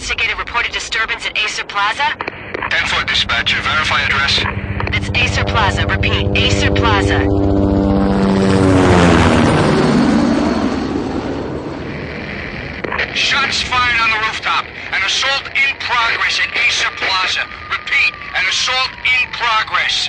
investigated reported disturbance at Acer Plaza? 10-4 dispatcher. Verify address. That's Acer Plaza. Repeat, Acer Plaza. Shots fired on the rooftop. An assault in progress at Acer Plaza. Repeat, an assault in progress.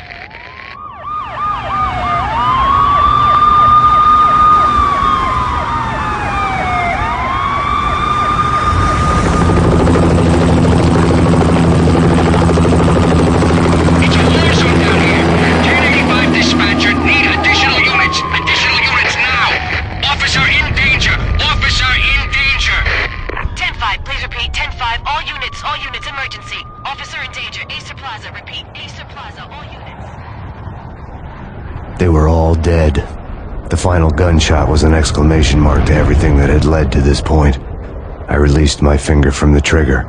It's a war zone down here. 1085 dispatcher. Need additional units. Additional units now. Officer in danger. Officer in danger. 10-5, please repeat. 10-5, all units, emergency. Officer in danger, Acer Plaza. Repeat, Acer Plaza, all units. They were all dead. The final gunshot was an exclamation mark to everything that had led to this point. I released my finger from the trigger,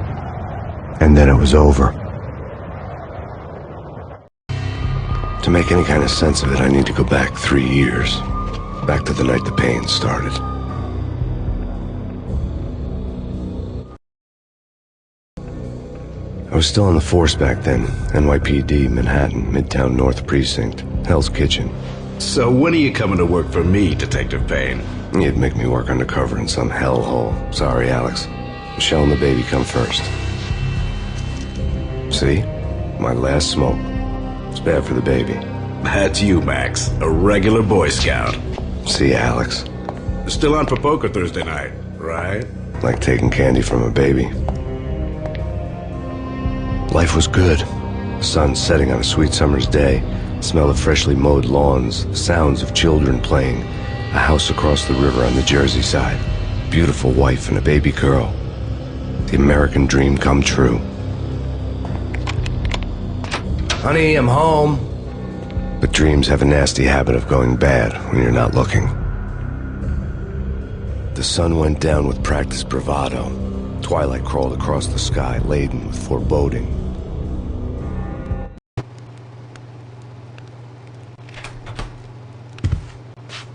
and then it was over. To make any kind of sense of it, I need to go back 3 years. Back to the night the pain started. I was still on the force back then. NYPD, Manhattan, Midtown North Precinct, Hell's Kitchen. So when are you coming to work for me, Detective Payne? You'd make me work undercover in some hellhole. Sorry, Alex. Michelle and the baby come first. See? My last smoke. It's bad for the baby. That's you, Max. A regular Boy Scout. See, Alex. Still on for poker Thursday night, right? Like taking candy from a baby. Life was good. The sun setting on a sweet summer's day. Smell of freshly mowed lawns. Sounds of children playing. A house across the river on the Jersey side. Beautiful wife and a baby girl. The American dream come true. Honey, I'm home. But dreams have a nasty habit of going bad when you're not looking. The sun went down with practiced bravado. Twilight crawled across the sky, laden with foreboding.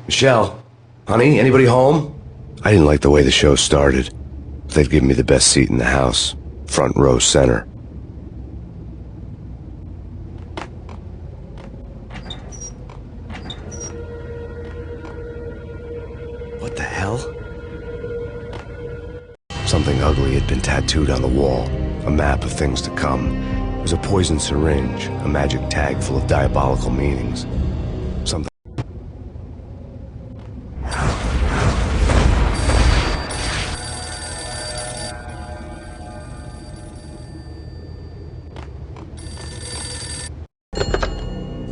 Michelle, honey, anybody home? I didn't like the way the show started. They'd given me the best seat in the house, front row center. What the hell? Something ugly had been tattooed on the wall, a map of things to come. It was a poison syringe, a magic tag full of diabolical meanings. Something.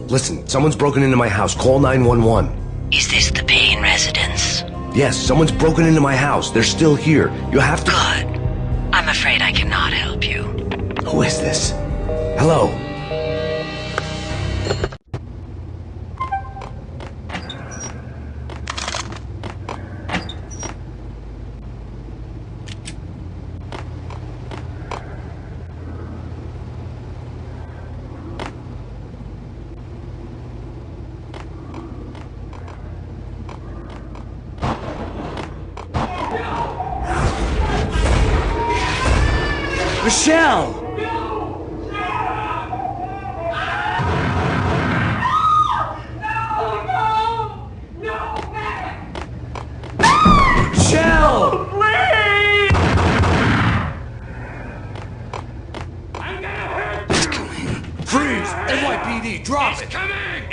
Listen, someone's broken into my house. Call 911. Is this the Payne residence? Yes, someone's broken into my house. They're still here. You have to... Good. I'm afraid I cannot help you. Who is this? Hello? Michelle! Michelle! Please! I'm gonna hurt you! It's coming. Freeze! NYPD, drop it! Coming!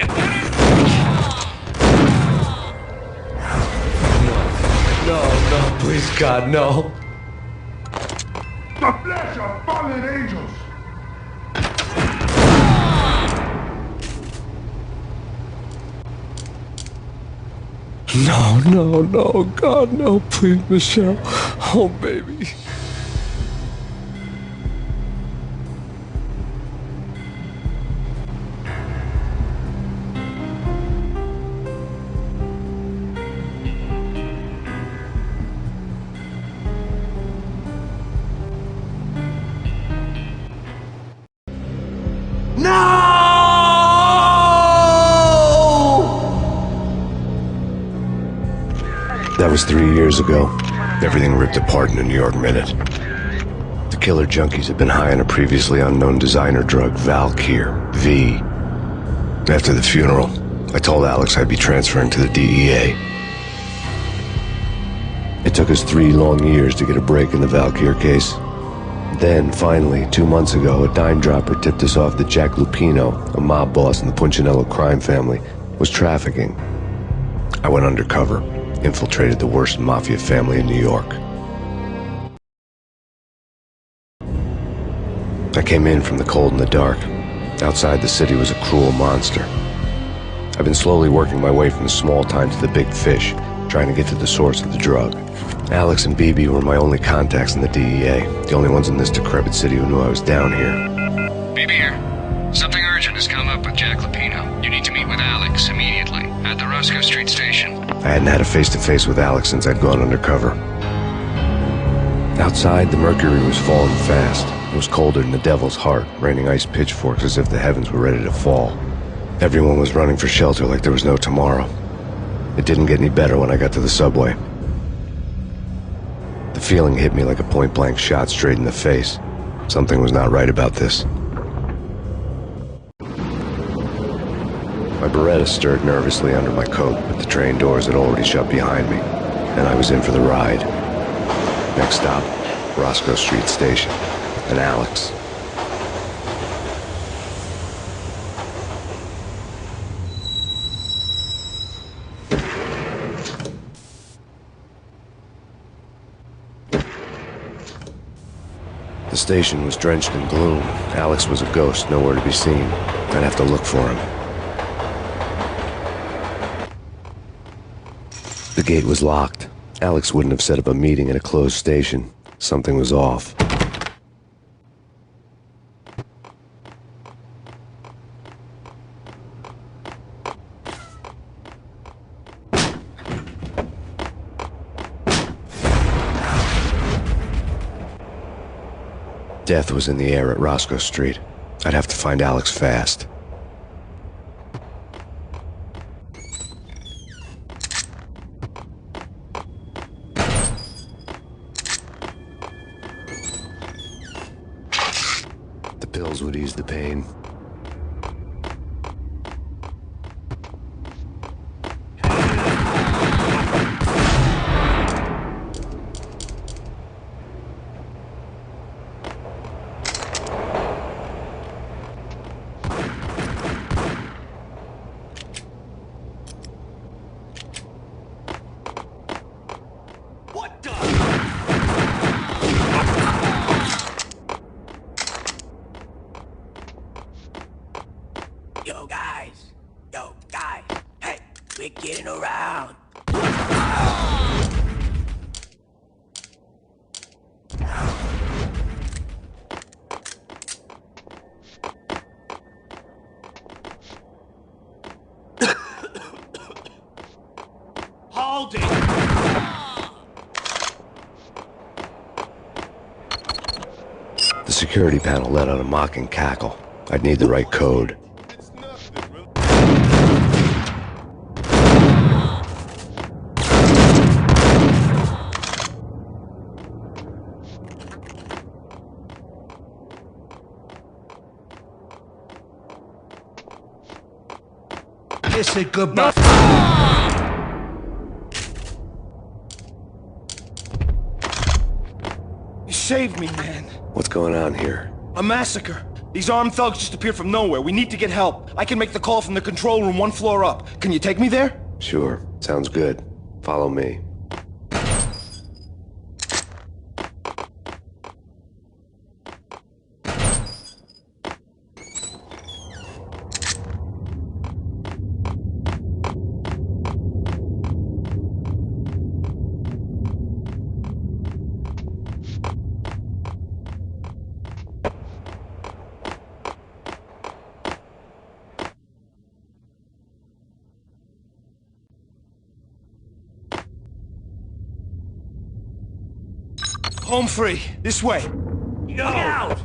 No, please, God, no. The flesh of fallen angels! No, God, no, please, Michelle. Oh, baby. That was 3 years ago. Everything ripped apart in a New York minute. The killer junkies had been high on a previously unknown designer drug, Valkyr, V. After the funeral, I told Alex I'd be transferring to the DEA. It took us 3 long years to get a break in the Valkyr case. Then, finally, 2 months ago, a dime dropper tipped us off that Jack Lupino, a mob boss in the Punchinello crime family, was trafficking. I went undercover, infiltrated the worst mafia family in New York. I came in from the cold and the dark. Outside the city was a cruel monster. I've been slowly working my way from the small time to the big fish, trying to get to the source of the drug. Alex and BB were my only contacts in the DEA, the only ones in this decrepit city who knew I was down here. BB here. Something urgent has come up with Jack Lupino. You need to meet with Alex immediately at the Roscoe Street station. I hadn't had a face-to-face with Alex since I'd gone undercover. Outside, the mercury was falling fast. It was colder than the devil's heart, raining ice pitchforks as if the heavens were ready to fall. Everyone was running for shelter like there was no tomorrow. It didn't get any better when I got to the subway. The feeling hit me like a point-blank shot straight in the face. Something was not right about this. My Beretta stirred nervously under my coat, but the train doors had already shut behind me, and I was in for the ride. Next stop, Roscoe Street Station, and Alex. The station was drenched in gloom. Alex was a ghost, nowhere to be seen. I'd have to look for him. The gate was locked. Alex wouldn't have set up a meeting at a closed station. Something was off. Death was in the air at Roscoe Street. I'd have to find Alex fast. The pills would ease the pain. Yo, guys, hey, we're getting around. Hold it! The security panel let out a mocking cackle. I'd need the right code. Kiss it goodbye. You saved me, man. What's going on here? A massacre. These armed thugs just appeared from nowhere. We need to get help. I can make the call from the control room 1 floor up. Can you take me there? Sure, sounds good. Follow me. Home free. This way. Look out!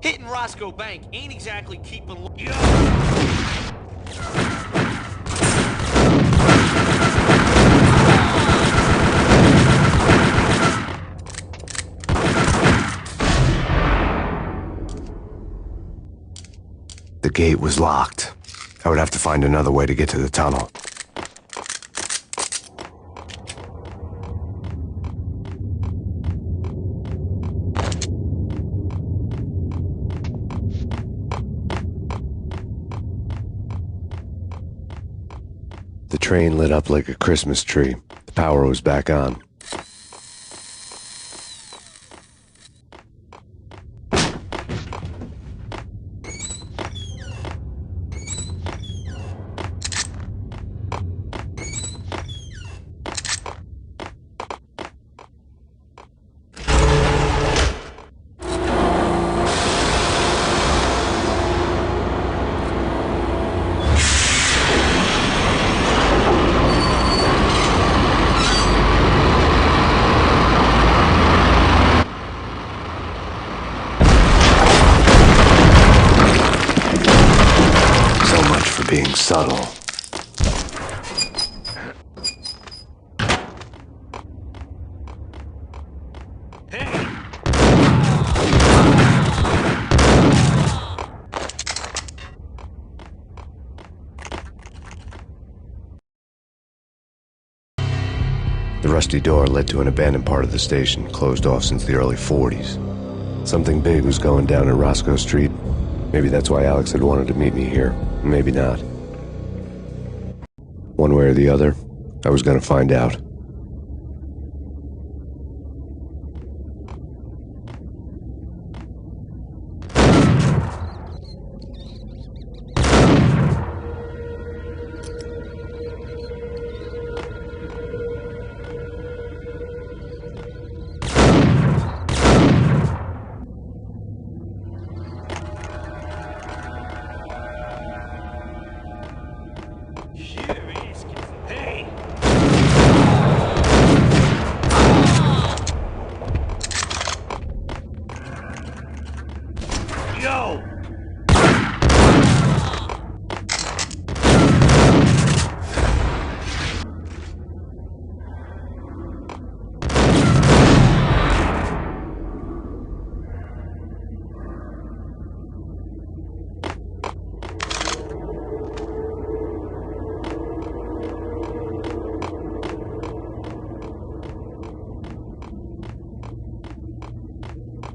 Hitting Roscoe Bank ain't exactly keeping... The gate was locked. I would have to find another way to get to the tunnel. The train lit up like a Christmas tree. The power was back on. Being subtle. Hey! The rusty door led to an abandoned part of the station, closed off since the early 40s. Something big was going down at Roscoe Street. Maybe that's why Alex had wanted to meet me here. Maybe not. One way or the other, I was gonna find out. Hey! Yo!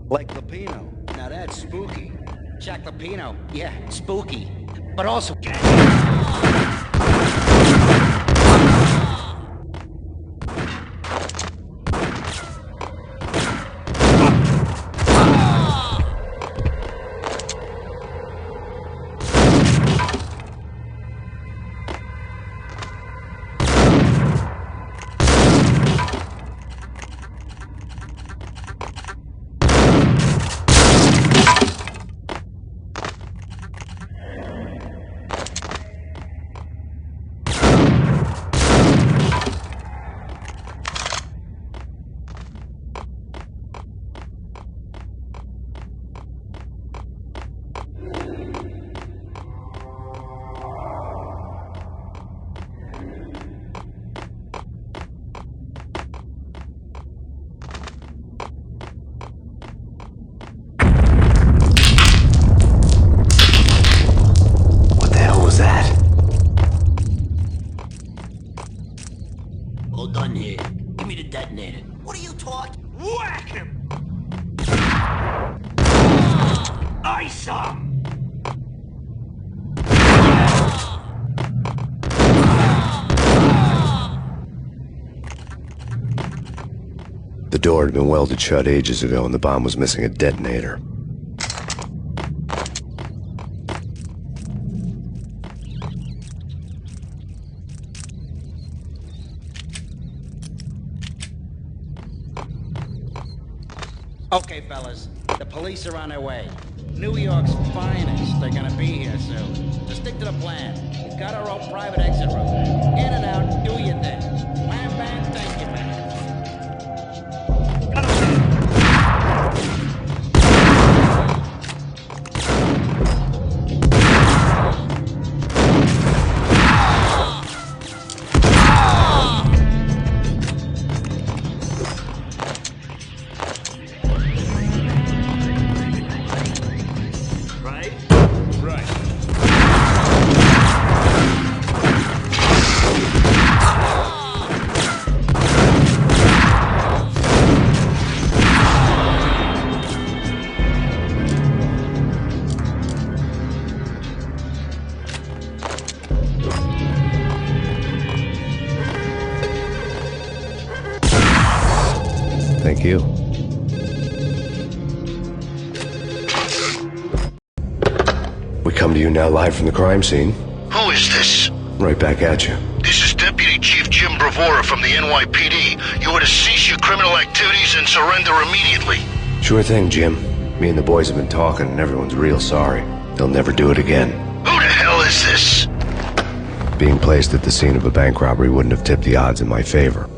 Like Lupino. Now that's spooky. Jack Lupino. Yeah, spooky. But also... All done here. Give me the detonator. What are you talking? Whack him! Ice him! The door had been welded shut ages ago and the bomb was missing a detonator. Okay, fellas. The police are on their way. New York's finest. They're gonna be here soon. Just stick to the plan. We've got our own private exit route. In and out, do your thing. Wham bang, thank you, man. you. We come to you now live from the crime scene. Who is this? Right back at you. This is Deputy Chief Jim Bravura from the NYPD. You are to cease your criminal activities and surrender immediately. Sure thing, Jim. Me and the boys have been talking and everyone's real sorry. They'll never do it again. Who the hell is this? Being placed at the scene of a bank robbery wouldn't have tipped the odds in my favor.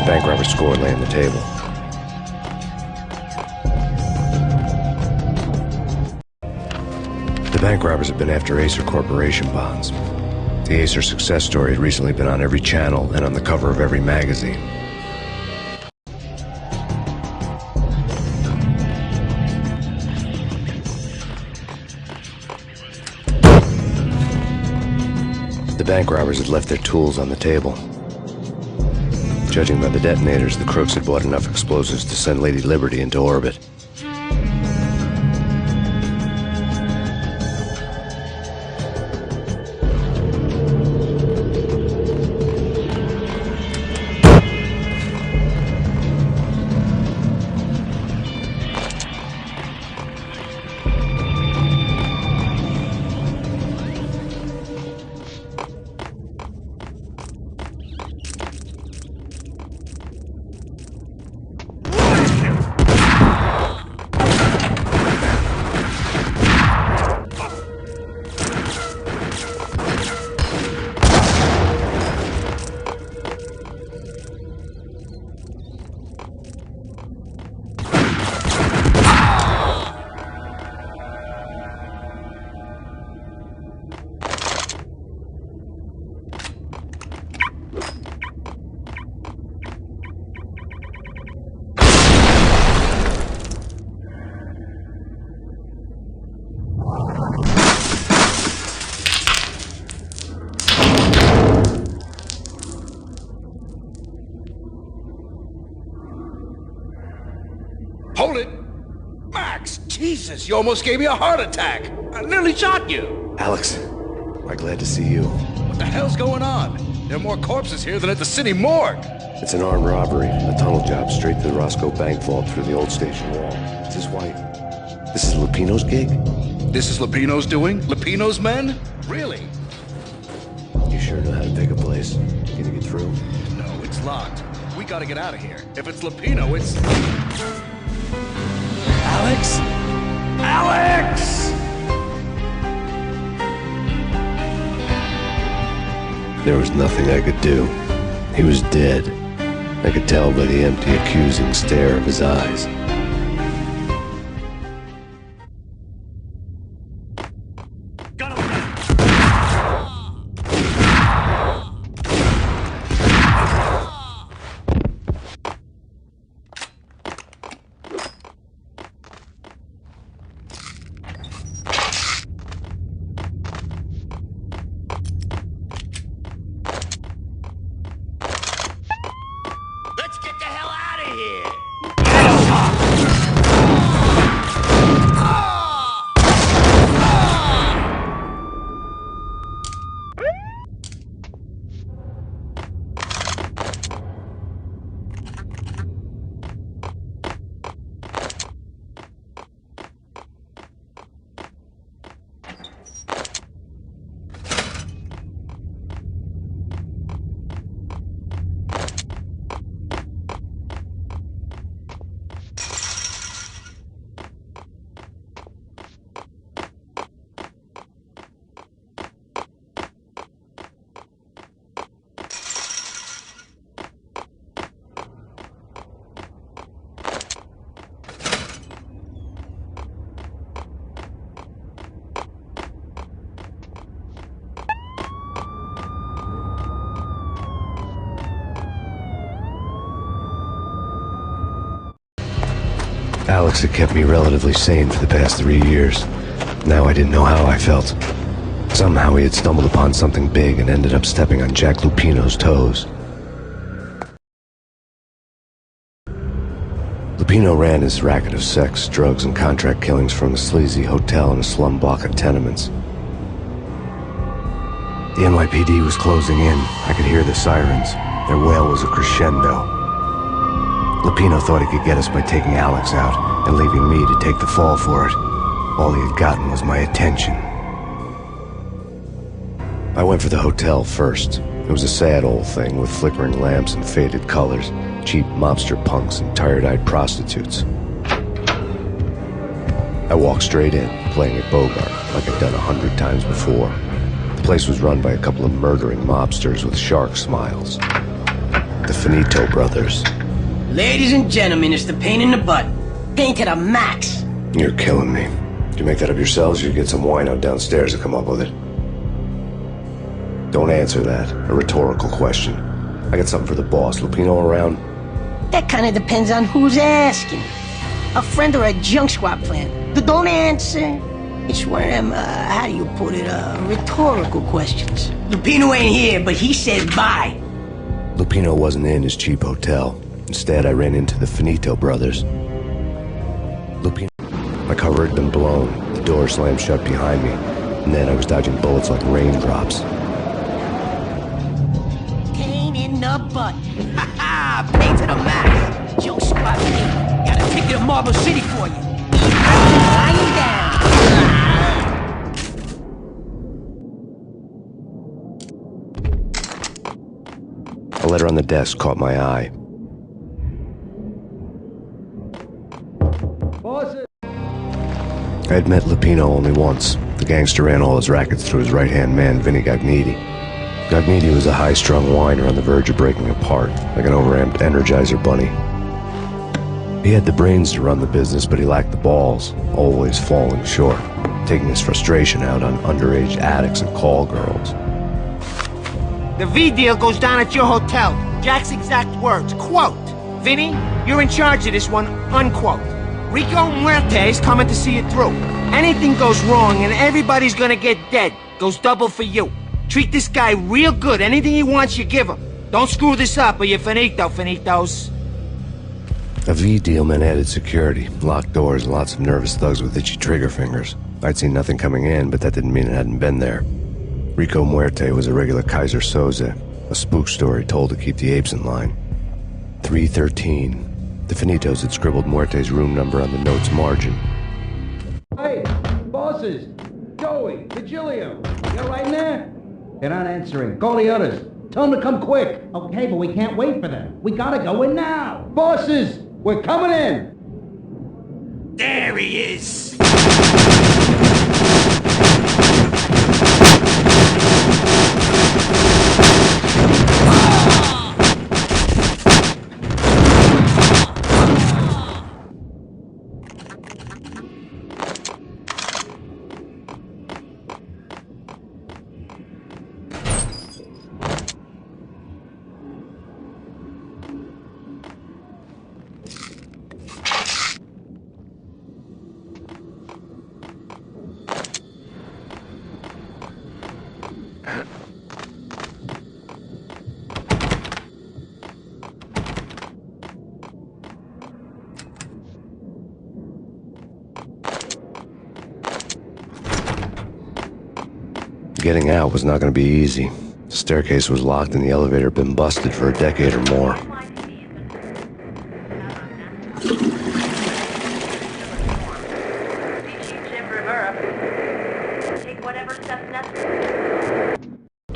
Bank robber's score lay on the table. The bank robbers have been after Acer Corporation bonds. The Acer success story had recently been on every channel and on the cover of every magazine. The bank robbers had left their tools on the table. Judging by the detonators, the crooks had bought enough explosives to send Lady Liberty into orbit. Hold it! Max, Jesus, you almost gave me a heart attack! I nearly shot you! Alex, am I glad to see you. What the hell's going on? There are more corpses here than at the city morgue! It's an armed robbery, a tunnel job straight to the Roscoe Bank vault through the old station wall. Is this why? This is Lupino's gig? This is Lupino's doing? Lupino's men? Really? You sure know how to pick a place? Can you get through? No, it's locked. We gotta get out of here. If it's Lupino, it's... Alex? Alex! There was nothing I could do. He was dead. I could tell by the empty, accusing stare of his eyes. Got him. Let's get the hell out of here! Alex had kept me relatively sane for the past 3 years. Now I didn't know how I felt. Somehow he had stumbled upon something big and ended up stepping on Jack Lupino's toes. Lupino ran his racket of sex, drugs, and contract killings from a sleazy hotel in a slum block of tenements. The NYPD was closing in. I could hear the sirens. Their wail was a crescendo. Lupino thought he could get us by taking Alex out and leaving me to take the fall for it. All he had gotten was my attention. I went for the hotel first. It was a sad old thing with flickering lamps and faded colors, cheap mobster punks and tired-eyed prostitutes. I walked straight in, playing at Bogart like I'd done 100 times before. The place was run by a couple of murdering mobsters with shark smiles. The Finito brothers. Ladies and gentlemen, it's the pain in the butt. Pain to the max. You're killing me. Did you make that up yourselves, or you get some wine out downstairs to come up with it? Don't answer that. A rhetorical question. I got something for the boss. Lupino around? That kind of depends on who's asking. A friend or a junk squad plan. Don't answer. It's one of them, how do you put it, rhetorical questions. Lupino ain't here, but he said bye. Lupino wasn't in his cheap hotel. Instead, I ran into the Finito brothers. Lupino... My cover had been blown. The door slammed shut behind me. And then I was dodging bullets like raindrops. Pain in the butt. Ha ha! Pain to the max. Junk squad pain. Got a ticket to Marble City for you. Lying down. A letter on the desk caught my eye. I had met Lupino only once. The gangster ran all his rackets through his right-hand man, Vinny Gagniti. Gagniti was a high-strung whiner on the verge of breaking apart, like an overamped Energizer bunny. He had the brains to run the business, but he lacked the balls, always falling short, taking his frustration out on underage addicts and call girls. The V deal goes down at your hotel. Jack's exact words, quote, "Vinny, you're in charge of this one," unquote. Rico Muerte's coming to see it through. Anything goes wrong and everybody's gonna get dead. Goes double for you. Treat this guy real good. Anything he wants, you give him. Don't screw this up or you're finito, finitos. A V deal meant added security, locked doors, and lots of nervous thugs with itchy trigger fingers. I'd seen nothing coming in, but that didn't mean it hadn't been there. Rico Muerte was a regular Kaiser Soze, a spook story told to keep the apes in line. 313. The Finitos had scribbled Muerte's room number on the note's margin. Hey, bosses! Joey, Vigilio, you all right in there? They're not answering. Call the others. Tell them to come quick. Okay, but we can't wait for them. We gotta go in now. Bosses, we're coming in. There he is! Getting out was not going to be easy. The staircase was locked and the elevator had been busted for a decade or more.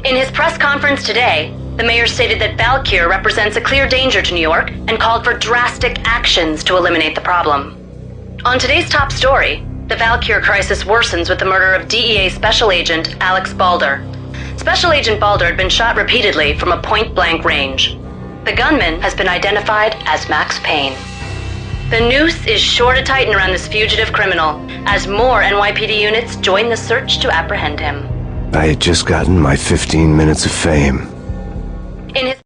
In his press conference today, the mayor stated that Valkyr represents a clear danger to New York and called for drastic actions to eliminate the problem. On today's top story, the Valkyr crisis worsens with the murder of DEA Special Agent Alex Balder. Special Agent Balder had been shot repeatedly from a point-blank range. The gunman has been identified as Max Payne. The noose is sure to tighten around this fugitive criminal as more NYPD units join the search to apprehend him. I had just gotten my 15 minutes of fame. In his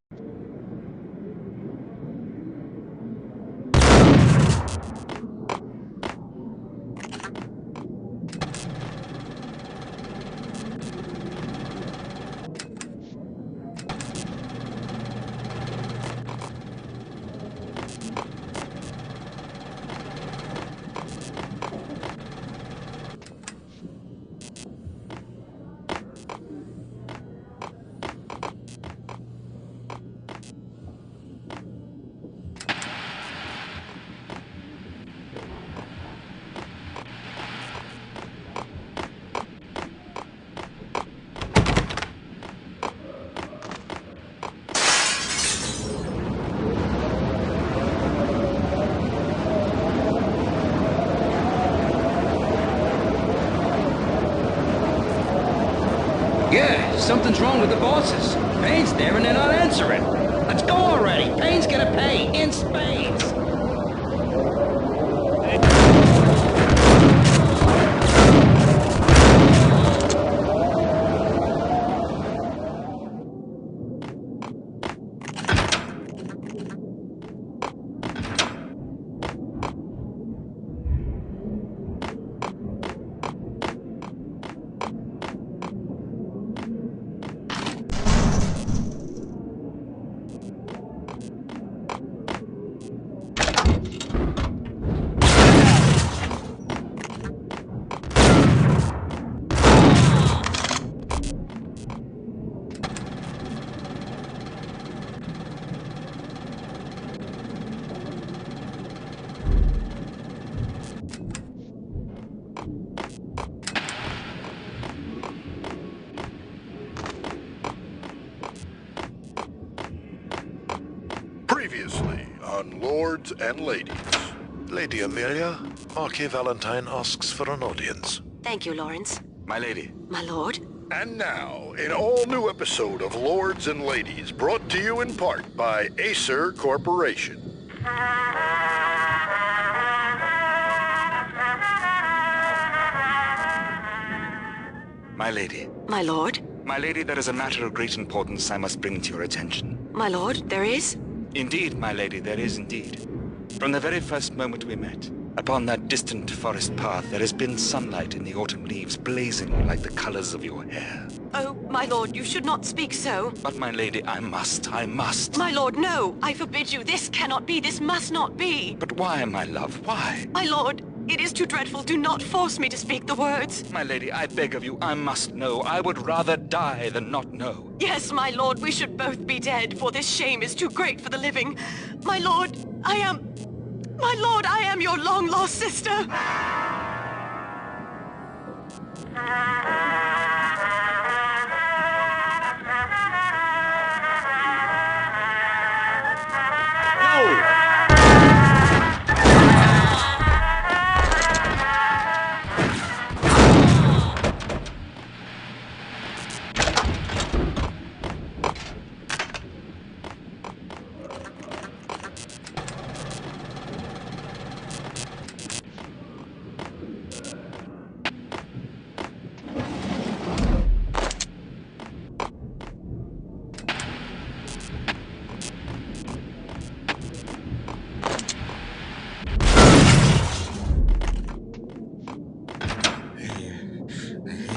Yeah, something's wrong with the bosses. Payne's there and they're not answering. Let's go already. Payne's gonna pay in spades. Previously on Lords and Ladies. Lady Amelia, Marquis Valentine asks for an audience. Thank you, Lawrence. My lady. My lord. And now, an all-new episode of Lords and Ladies, brought to you in part by Acer Corporation. My lady. My lord. My lady, there is a matter of great importance I must bring to your attention. My lord, there is? Indeed, my lady, there is indeed. From the very first moment we met, upon that distant forest path, there has been sunlight in the autumn leaves blazing like the colors of your hair. Oh, my lord, you should not speak so. But, my lady, I must. My lord, no. I forbid you. This cannot be. This must not be. But why, my love, why? My lord, it is too dreadful. Do not force me to speak the words. My lady, I beg of you, I must know. I would rather die than not know. Yes, my lord, we should both be dead, for this shame is too great for the living. My lord, I am your long-lost sister.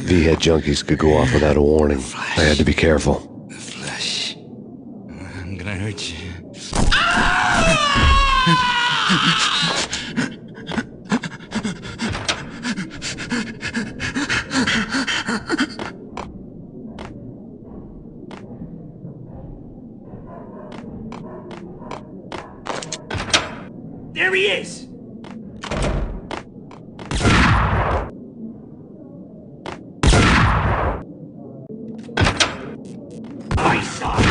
V-head junkies could go off without a warning. I had to be careful. Flesh. I'm gonna hurt you. There he is! I saw it!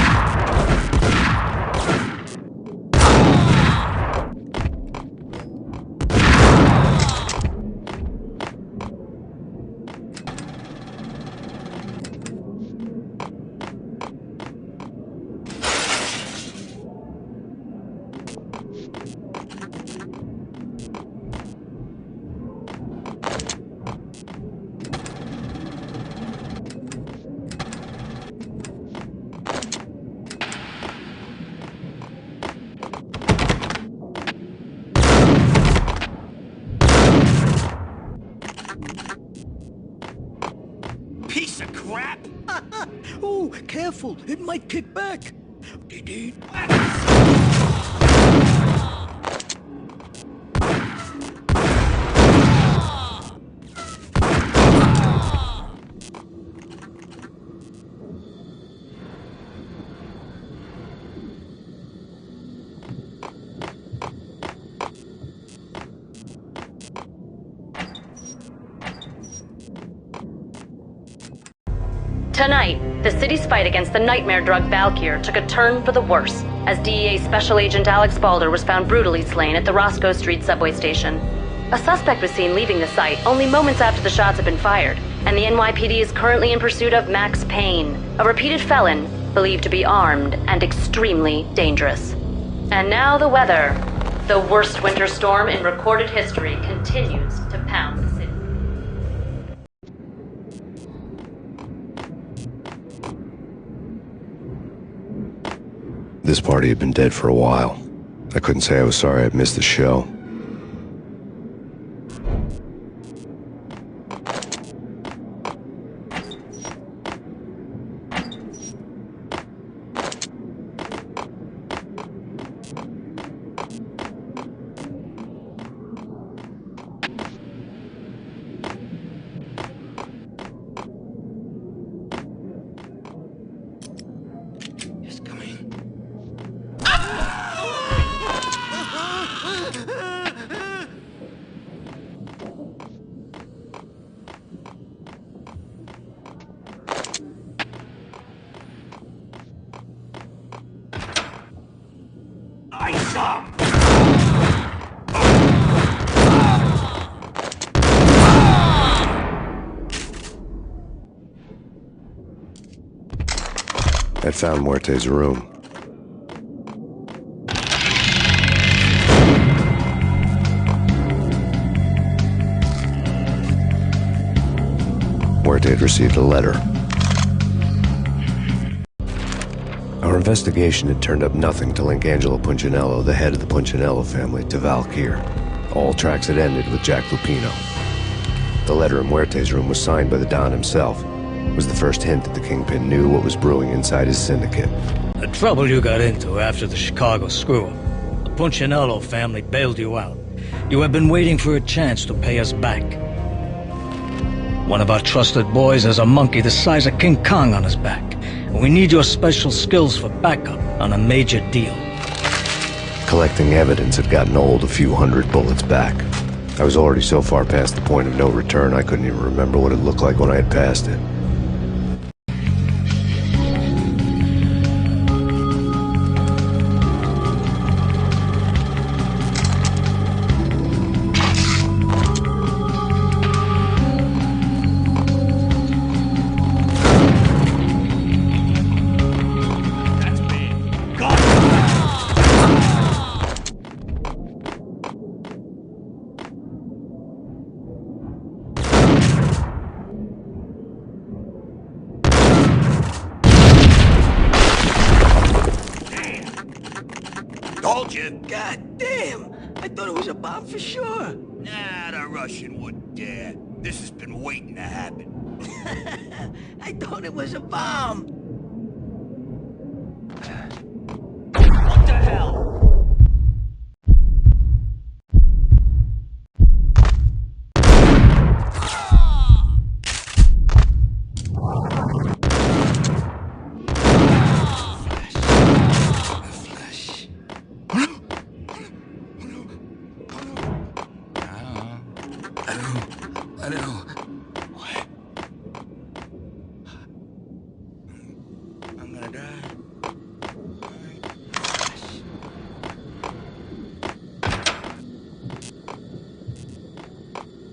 Piece of crap! Oh, careful. It might kick back. Tonight, the city's fight against the nightmare drug Valkyr took a turn for the worse, as DEA Special Agent Alex Balder was found brutally slain at the Roscoe Street subway station. A suspect was seen leaving the site only moments after the shots had been fired, and the NYPD is currently in pursuit of Max Payne, a repeated felon believed to be armed and extremely dangerous. And now the weather. The worst winter storm in recorded history continues to pound the city. This party had been dead for a while. I couldn't say I was sorry I'd missed the show. I found Muerte's room. Muerte had received a letter. Our investigation had turned up nothing to link Angelo Punchinello, the head of the Punchinello family, to Valkyr. All tracks had ended with Jack Lupino. The letter in Muerte's room was signed by the Don himself. It was the first hint that the Kingpin knew what was brewing inside his syndicate. The trouble you got into after the Chicago screw-up. The Punchinello family bailed you out. You have been waiting for a chance to pay us back. One of our trusted boys has a monkey the size of King Kong on his back. And we need your special skills for backup on a major deal. Collecting evidence had gotten old a few hundred bullets back. I was already so far past the point of no return I couldn't even remember what it looked like when I had passed it. Told you. God damn! I thought it was a bomb for sure. Nah, the Russian wouldn't dare. This has been waiting to happen. I thought it was a bomb. What the hell? I'm gonna die.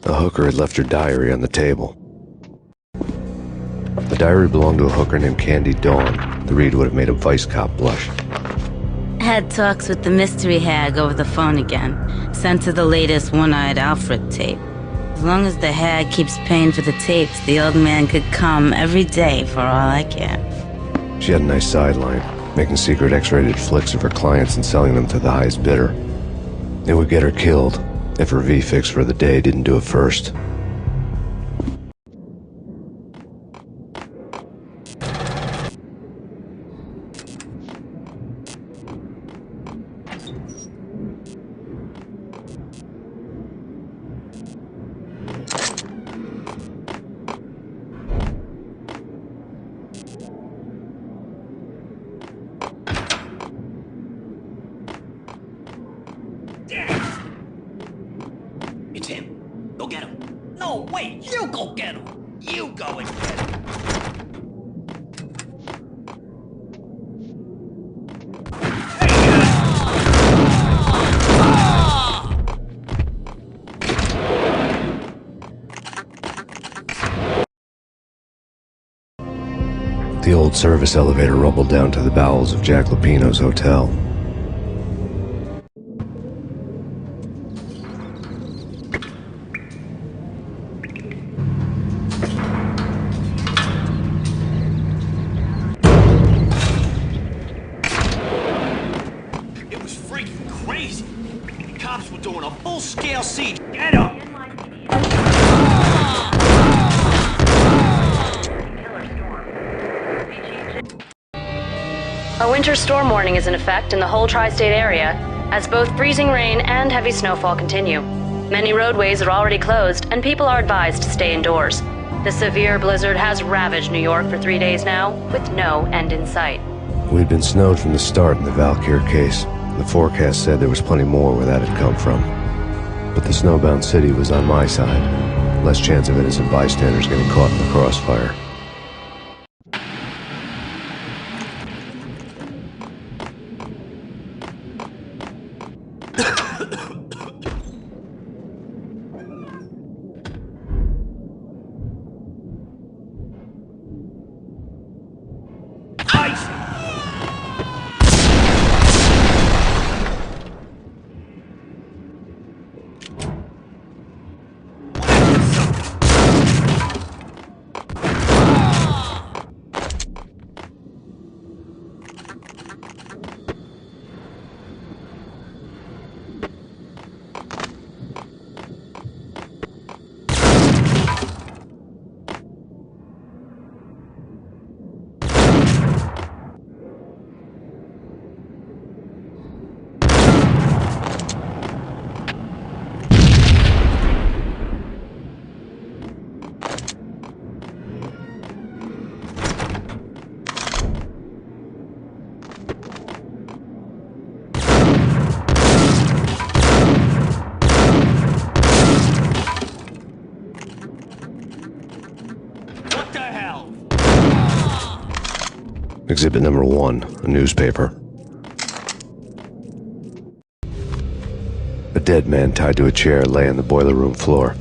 The hooker had left her diary on the table. The diary belonged to a hooker named Candy Dawn. The read would have made a vice cop blush. Had talks with the mystery hag over the phone again. Sent to the latest one-eyed Alfred tape. As long as the hag keeps paying for the tapes, the old man could come every day for all I care. She had a nice sideline, making secret X-rated flicks of her clients and selling them to the highest bidder. It would get her killed if her V-fix for the day didn't do it first. It's him. Go get him. No, wait, you go get him. You go and get him. The old service elevator rumbled down to the bowels of Jack Lupino's hotel. It was freaking crazy. The cops were doing a full-scale siege. Get up! A winter storm warning is in effect in the whole tri-state area, as both freezing rain and heavy snowfall continue. Many roadways are already closed, and people are advised to stay indoors. The severe blizzard has ravaged New York for 3 days now, with no end in sight. We'd been snowed from the start in the Valkyr case. The forecast said there was plenty more where that had come from. But the snowbound city was on my side. Less chance of innocent bystanders getting caught in the crossfire. Exhibit number 1, a newspaper. A dead man tied to a chair lay on the boiler room floor.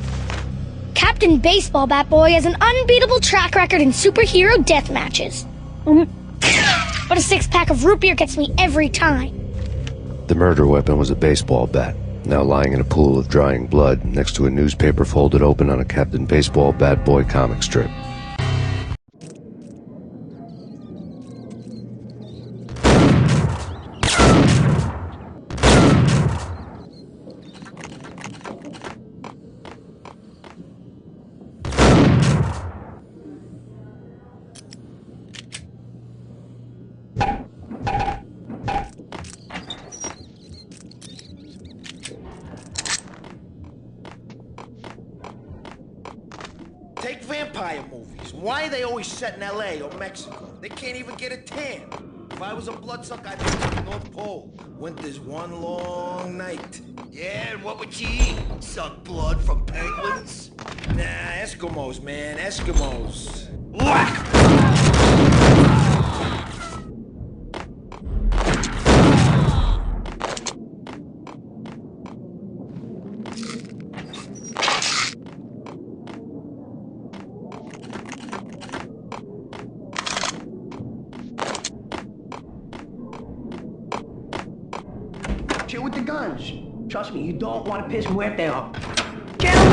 Captain Baseball Bat Boy has an unbeatable track record in superhero death matches. But a 6-pack of root beer gets me every time. The murder weapon was a baseball bat, now lying in a pool of drying blood next to a newspaper folded open on a Captain Baseball Bat Boy comic strip. Take vampire movies. Why are they always set in LA or Mexico? They can't even get a tan. If I was a bloodsucker, I'd be to the North Pole. Winter's one long night. Yeah, and what would you eat? Suck blood from penguins? Nah, Eskimos, man, Eskimos. Whack! Chill with the guns. Trust me, you don't want to piss Muerte off. Get him!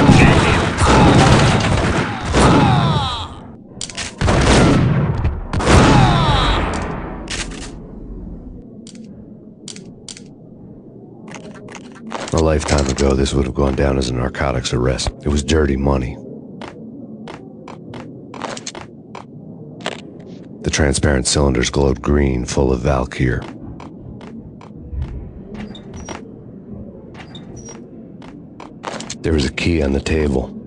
A lifetime ago, this would have gone down as a narcotics arrest. It was dirty money. The transparent cylinders glowed green, full of Valkyr. There was a key on the table.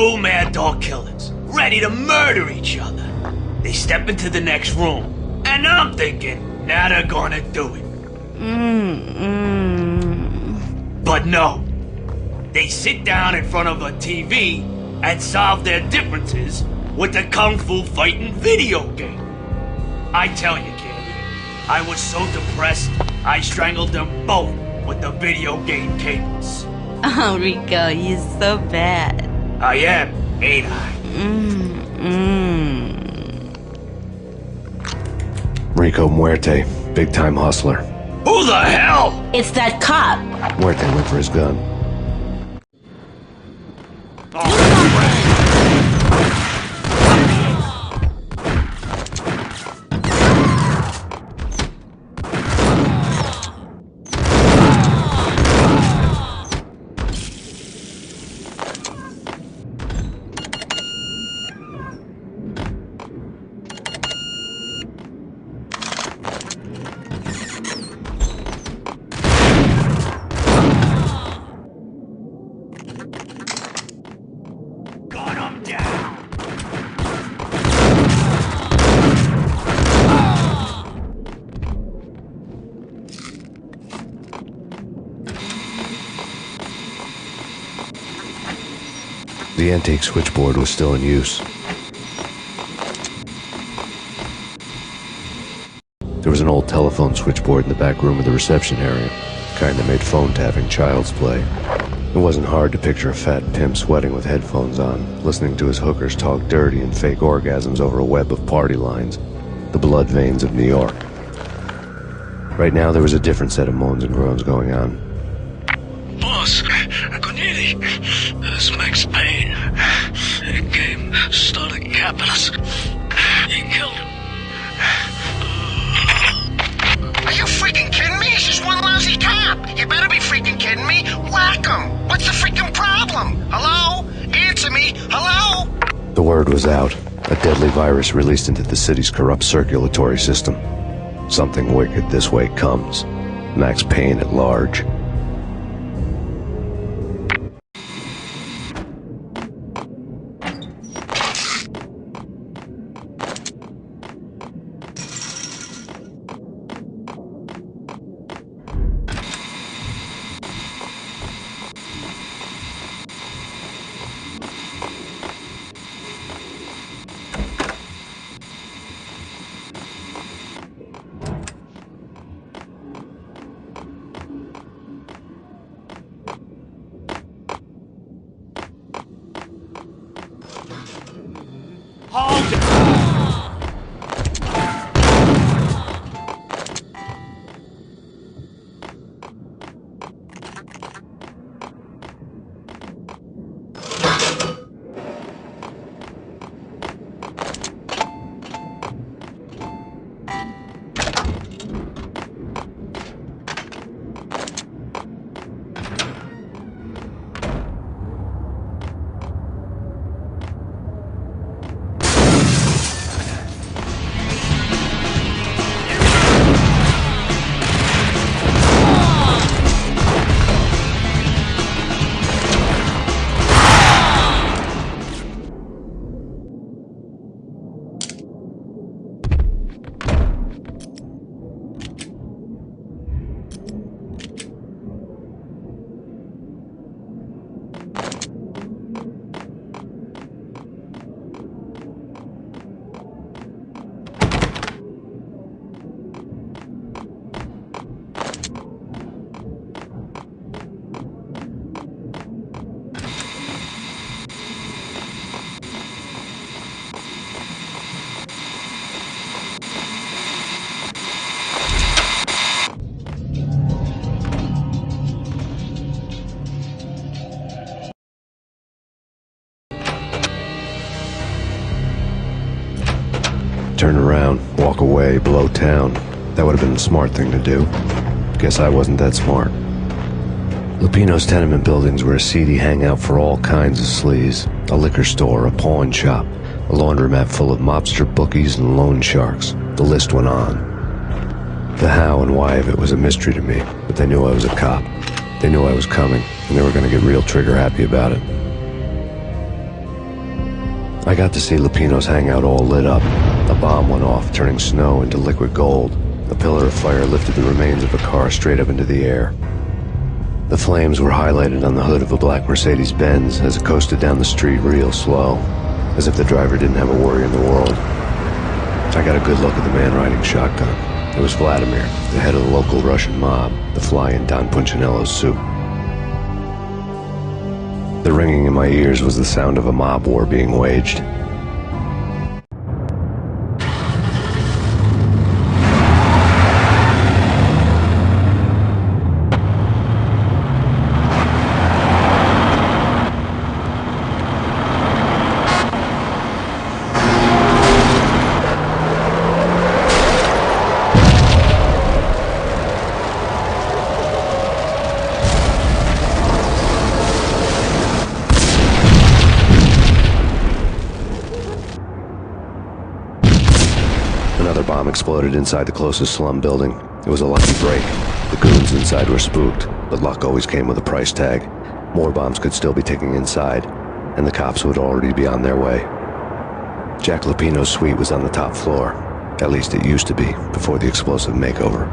Two mad dog killers, ready to murder each other. They step into the next room, and I'm thinking, now they're gonna do it. But no. They sit down in front of a TV and solve their differences with a kung fu fighting video game. I tell you, Candy, I was so depressed, I strangled them both with the video game cables. Oh, Rico, you're so bad. I am, ain't I? Rico Muerte, big-time hustler. Who the hell? It's that cop. Muerte went for his gun. The antique switchboard was still in use. There was an old telephone switchboard in the back room of the reception area, kind that made phone tapping child's play. It wasn't hard to picture a fat pimp sweating with headphones on, listening to his hookers talk dirty and fake orgasms over a web of party lines, the blood veins of New York. Right now there was a different set of moans and groans going on. Boss, Corneli, this Max Payne. He came, started capping us. He killed him. Are you freaking kidding me? He's just one lousy cop. You better be freaking kidding me. Whack him. What's the freaking problem? Hello? Answer me. Hello? The word was out. A deadly virus released into the city's corrupt circulatory system. Something wicked this way comes. Max Payne at large. Turn around, walk away, blow town. That would have been the smart thing to do. Guess I wasn't that smart. Lupino's tenement buildings were a seedy hangout for all kinds of sleaze. A liquor store, a pawn shop, a laundromat full of mobster bookies and loan sharks. The list went on. The how and why of it was a mystery to me, but they knew I was a cop. They knew I was coming, and they were going to get real trigger happy about it. I got to see Lupino's hangout all lit up. A bomb went off, turning snow into liquid gold. A pillar of fire lifted the remains of a car straight up into the air. The flames were highlighted on the hood of a black Mercedes-Benz as it coasted down the street real slow, as if the driver didn't have a worry in the world. I got a good look at the man riding shotgun. It was Vladimir, the head of the local Russian mob, the fly in Don Punchinello's soup. The ringing in my ears was the sound of a mob war being waged. Another bomb exploded inside the closest slum building. It was a lucky break. The goons inside were spooked, but luck always came with a price tag. More bombs could still be ticking inside, and the cops would already be on their way. Jack Lupino's suite was on the top floor. At least it used to be, before the explosive makeover.